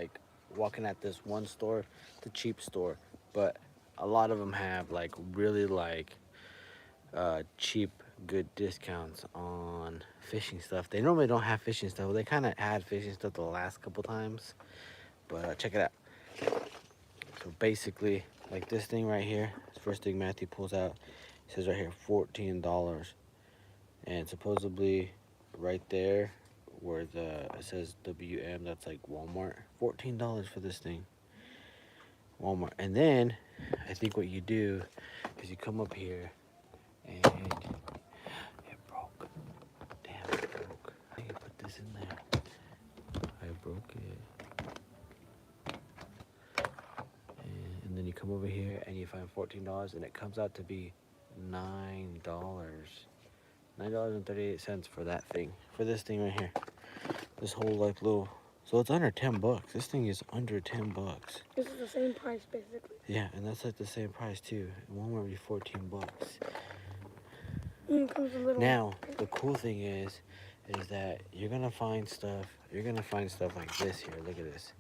like walking at this one store, the cheap store, but a lot of them have like really like cheap, good discounts on fishing stuff. They normally don't have fishing stuff. They kind of had fishing stuff the last couple times, but check it out. So basically, like this thing right here, first thing Matthew pulls out, it says right here $14, and supposedly right there where it says WM, that's like Walmart. $14 for this thing, Walmart. And then I think what you do is you come up here and it broke. Damn, it broke. How do you put this in there? I broke it. And then you come over here and you find $14, and it comes out to be $9.38 for that thing, for this thing right here. This whole like little, so it's under 10 bucks. This thing is under 10 bucks. This is the same price basically. Yeah, and that's like the same price too. Walmart would be 14 bucks. And it comes a little. Now, the cool thing is that you're gonna find stuff like this here. Look at this.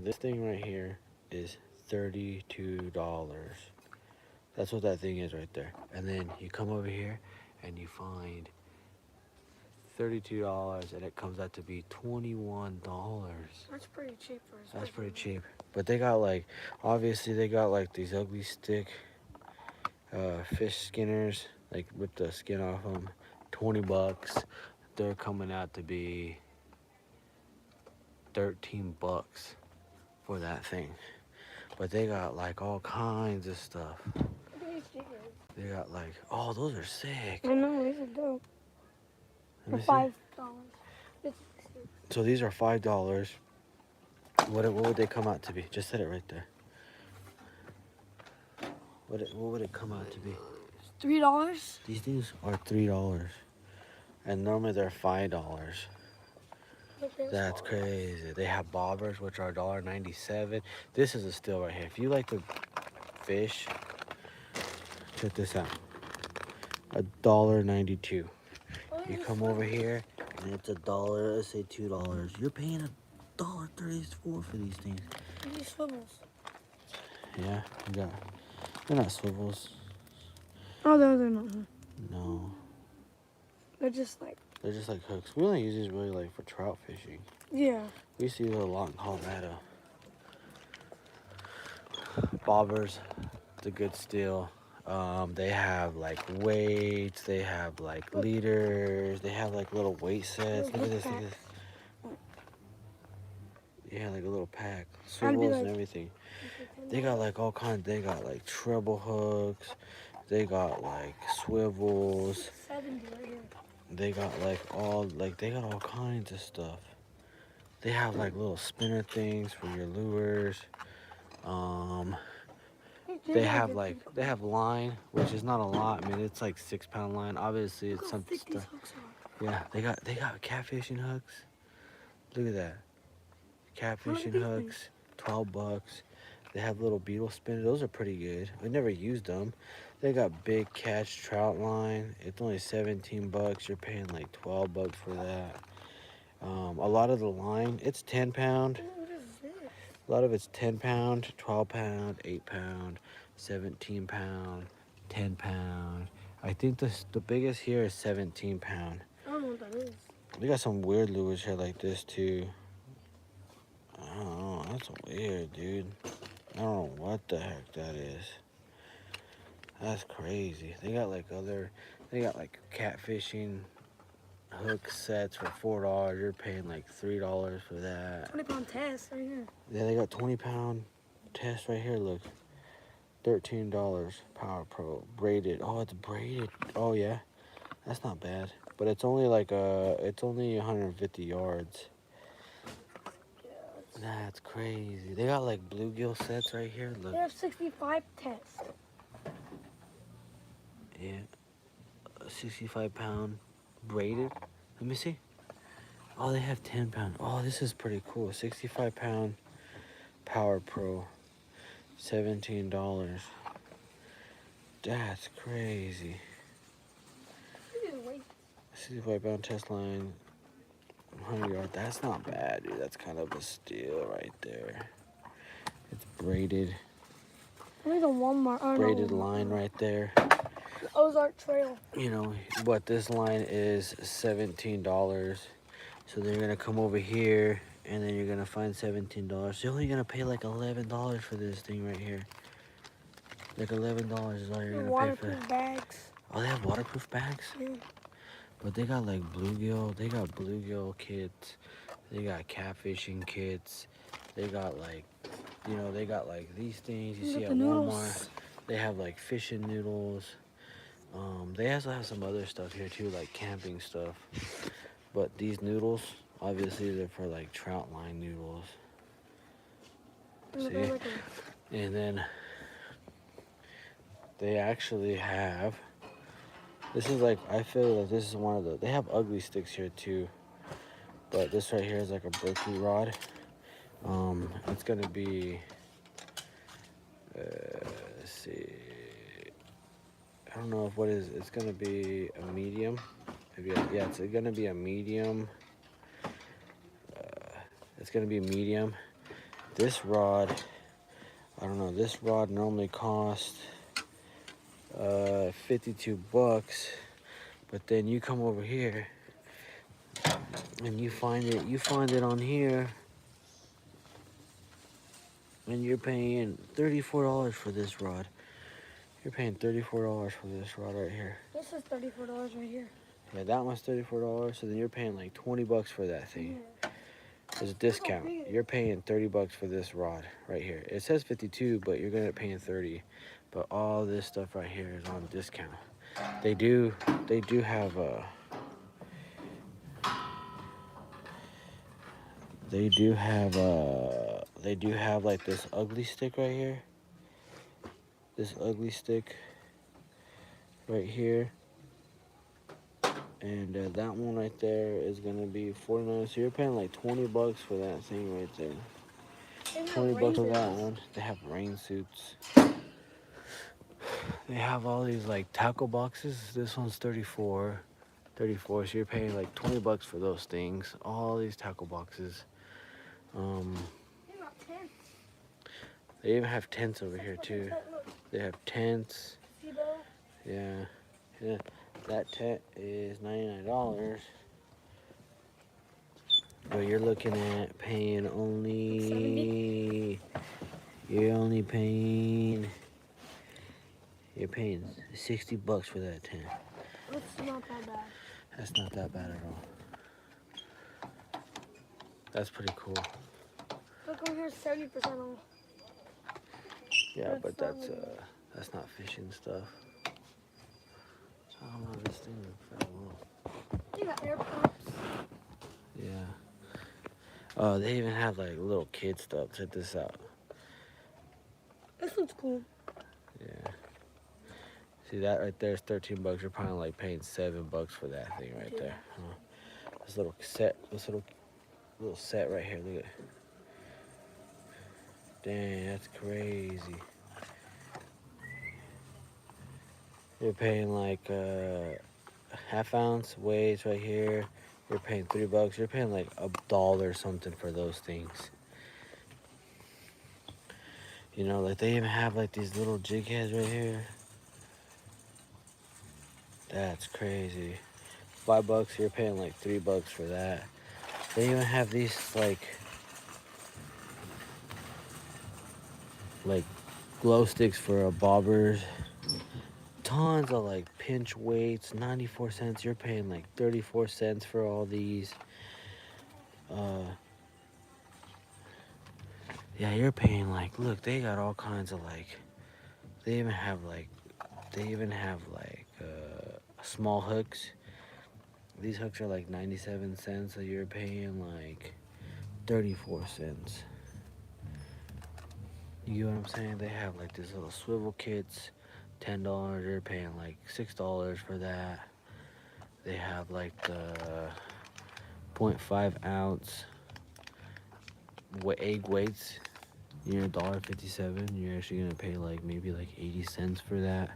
This thing right here is $32. That's what that thing is right there. And then you come over here and you find $32, and it comes out to be $21. That's pretty cheap for a That's pretty cheap. But they got like, obviously they got like these ugly stick fish skinners, like rip the skin off them, 20 bucks. They're coming out to be 13 bucks for that thing. But they got like all kinds of stuff. They got like, oh, those are sick. I know, these are dope. For $5. So these are $5. What would they come out to be? Just set it right there. What would it come out to be? $3? These things are $3, and normally they're $5. That's crazy. They have bobbers, which are $1.97. This is a steal right here. If you like to fish, check this out. $1.92. You come over here, and it's $1. Let's say $2. You're paying $1.34 for these things. These swivels. Yeah, they're not swivels. Oh, no, they're not. No. They're just like hooks. We only use these really like for trout fishing. Yeah. We used to use it a lot in Colorado. Bobbers, it's a good steal. They have like weights, they have like leaders, they have like little weight sets. Look at this, look at this. Yeah, like a little pack, swivels and everything. They got like all kinds. They got like treble hooks. They got like swivels. 70 right here. They got they got all kinds of stuff. They have like little spinner things for your lures. They have line, which is not a lot. I mean, it's like 6-pound line. Obviously, it's some stuff. Yeah, they got catfishing hooks. Look at that. Catfishing hooks, 12 bucks. They have little beetle spinners. Those are pretty good. I never used them. They got big catch trout line. It's only 17 bucks. You're paying like 12 bucks for that. A lot of the line, it's 10-pound. A lot of it's 10-pound, 12-pound, 8-pound, 17-pound, 10-pound. I think the biggest here is 17-pound. I don't know what that is. We got some weird lures here like this too. I don't know, that's weird, dude. I don't know what the heck that is. That's crazy. They got like catfishing hook sets for $4. You're paying like $3 for that. 20-pound test right here. Yeah, they got 20-pound test right here. Look, $13. Power Pro braided. Oh, it's braided. Oh yeah, that's not bad. But it's only like it's only 150 yards. That's crazy. They got like bluegill sets right here. Look. They have 65 tests. Yeah, 65-pound braided. Let me see. Oh, they have 10-pound. Oh, this is pretty cool. 65-pound Power Pro, $17. That's crazy. 65-pound test line. 100 yard. That's not bad, dude. That's kind of a steal right there. It's braided, I need a Walmart. Oh, braided no, line right there. Ozark Trail. You know what? This line is $17. So then you're gonna come over here, and then you're gonna find $17. You're only gonna pay like $11 for this thing right here. Like $11 is all you're gonna pay for. Waterproof bags. Oh, they have waterproof bags, Yeah. but they got like bluegill. They got bluegill kits. They got catfishing kits. They got like, you know, they got like these things you Look see at at the Walmart. noodles. They have like fishing noodles. They also have some other stuff here too, like camping stuff. But these noodles, obviously, they're for like trout line noodles. Look See? at And then they actually have. This is like, I feel like this is one of the. They have ugly sticks here too. But this right here is like a Berkeley rod. It's gonna be. Let's see. I don't know if what is. It's gonna be a medium. Maybe yeah, it's gonna be a medium. It's gonna be a medium. This rod, I don't know. This rod normally costs 52 bucks, but then you come over here and you find it. You find it on here, and you're paying $34 for this rod. You're paying $34 for this rod right here. This is $34 right here. Yeah, that one's $34. So then you're paying like 20 bucks for that thing. Yeah. There's a discount. You're paying 30 bucks for this rod right here. It says 52, but you're gonna end up paying 30. But all this stuff right here is on discount. They do have a. They do have like this ugly stick right here. This ugly stick right here. And that one right there is gonna be 49. So you're paying like 20 bucks for that thing right there. They have 20 bucks for rain that suits. one. They have rain suits. They have all these like tackle boxes. This one's 34. So you're paying like 20 bucks for those things. All these tackle boxes. They got tents. They even have tents over here too. Look, They have tents. see though? Yeah. That tent is $99. But you're looking at paying only. You're paying 60 bucks for that tent. It's not that bad. That's not that bad at all. That's pretty cool. Look over here, 70% off. Yeah, but That's that's not fishing stuff. I don't know, this thing fell off. They got air pumps. Yeah. They even have like little kid stuff. Check this out. This one's cool. Yeah. See that right there is 13 bucks. You're probably like paying 7 bucks for that thing right there. Huh? This little set, little set right here. Look at. Dang, that's crazy. You're paying like half ounce weights right here. You're paying 3 bucks. You're paying like $1 or something for those things. You know, like they even have like these little jig heads right here. That's crazy. 5 bucks. You're paying like 3 bucks for that. They even have these like glow sticks for bobbers. Tons of like pinch weights, 94 cents. You're paying like 34 cents for all these. Yeah, you're paying like, look, they got all kinds of like, they even have small hooks. These hooks are like 97 cents, so you're paying like 34 cents. You know what I'm saying? They have like these little swivel kits, $10. You're paying like $6 for that. They have like the 0.5 ounce egg weights. You're $1.57. You're actually gonna pay like maybe like 80 cents for that.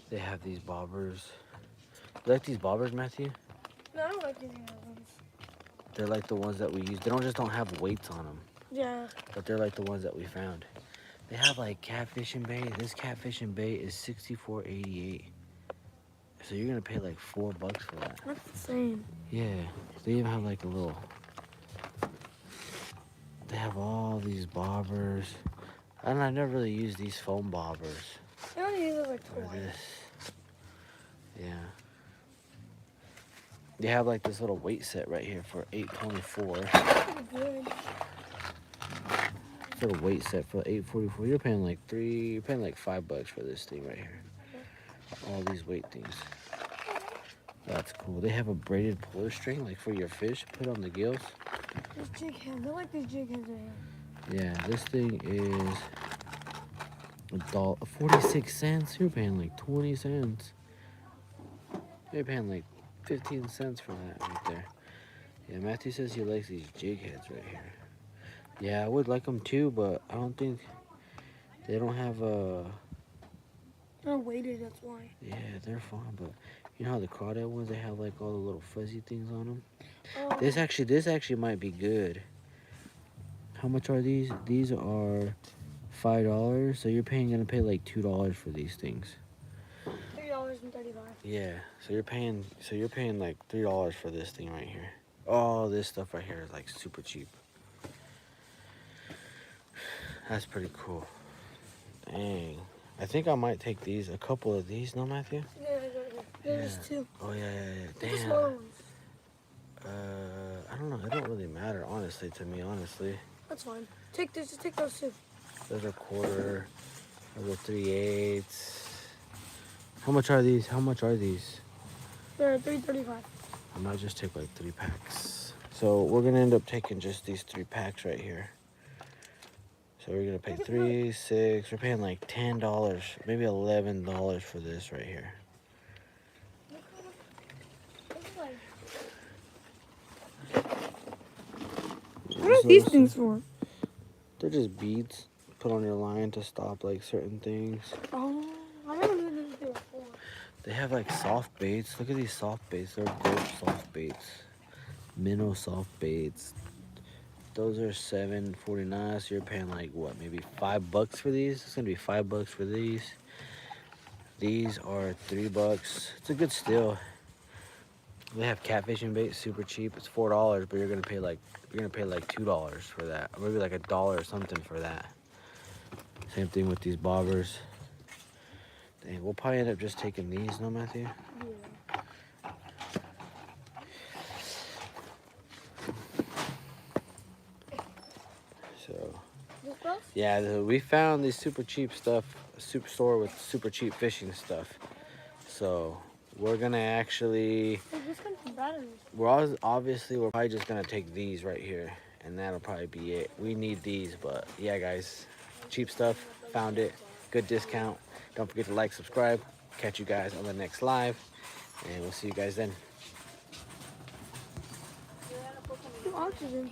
They have these bobbers. You like these bobbers, Matthew? No, I don't like these other ones. They're like the ones that we use. They don't have weights on them, Yeah. but they're like the ones that we found. They have like catfishing bait. This catfishing bait is $64.88. So you're gonna pay like $4 for that. That's insane. Yeah. They even have like a little. They have all these bobbers. I never really used these foam bobbers. I only use it like Or twice. this. Yeah. They have like this little weight set right here for $8.24. Pretty good. Little weight set for $8.44. You're paying like $5 for this thing right here. All these weight things. That's cool. They have a braided puller string like for your fish. Put on the gills. These jig heads. I like these jig heads right here. Yeah, this thing is $1.46. You're paying like 20 cents. You're paying like 15 cents for that right there. Yeah, Matthew says he likes these jig heads right here. Yeah, I would like them too, but I don't think they don't have a. They're weighted, that's why. Yeah, they're fine, but you know how the crawdad ones, they have like all the little fuzzy things on them. Oh, This actually might be good. How much are these? These are $5, so you're gonna pay like $2 for these things. $3.35. Yeah, so you're paying like $3 for this thing right here. All this stuff right here is like super cheap. That's pretty cool. Dang. I think I might take a couple of these, no, Matthew? Yeah, there's two. Oh, yeah. The Damn. smaller ones. I don't know. It don't really matter, honestly, to me, honestly. That's fine. Take this. Just take those two. Those are quarter. Those are 3/8. How much are these? They're $3.35. I might just take like 3 packs. So we're gonna end up taking just these 3 packs right here. So we're gonna pay 3, 6. We're paying like $10, maybe $11 for this right here. What are these things for? They're just beads put on your line to stop like certain things. Oh, I never knew these were for. They have like soft baits. Look at these soft baits. They're gold soft baits. Minnow soft baits. Those are $7.49. So you're paying like what, maybe $5 for these? It's gonna be $5 for these. These are $3. It's a good steal. They have catfishing bait, super cheap. It's $4, but you're gonna pay like $2 for that, or maybe like $1 or something for that. Same thing with these bobbers. Dang, we'll probably end up just taking these, no, Matthew? Yeah. So, This stuff? yeah, we found this super cheap stuff, a soup store with super cheap fishing stuff. So, we're gonna actually, Hey, this comes from batteries. we're probably just gonna take these right here, and that'll probably be it. We need these, but yeah, guys, cheap stuff, found it, good discount. Don't forget to like, subscribe. Catch you guys on the next live, and we'll see you guys then. Oxygen.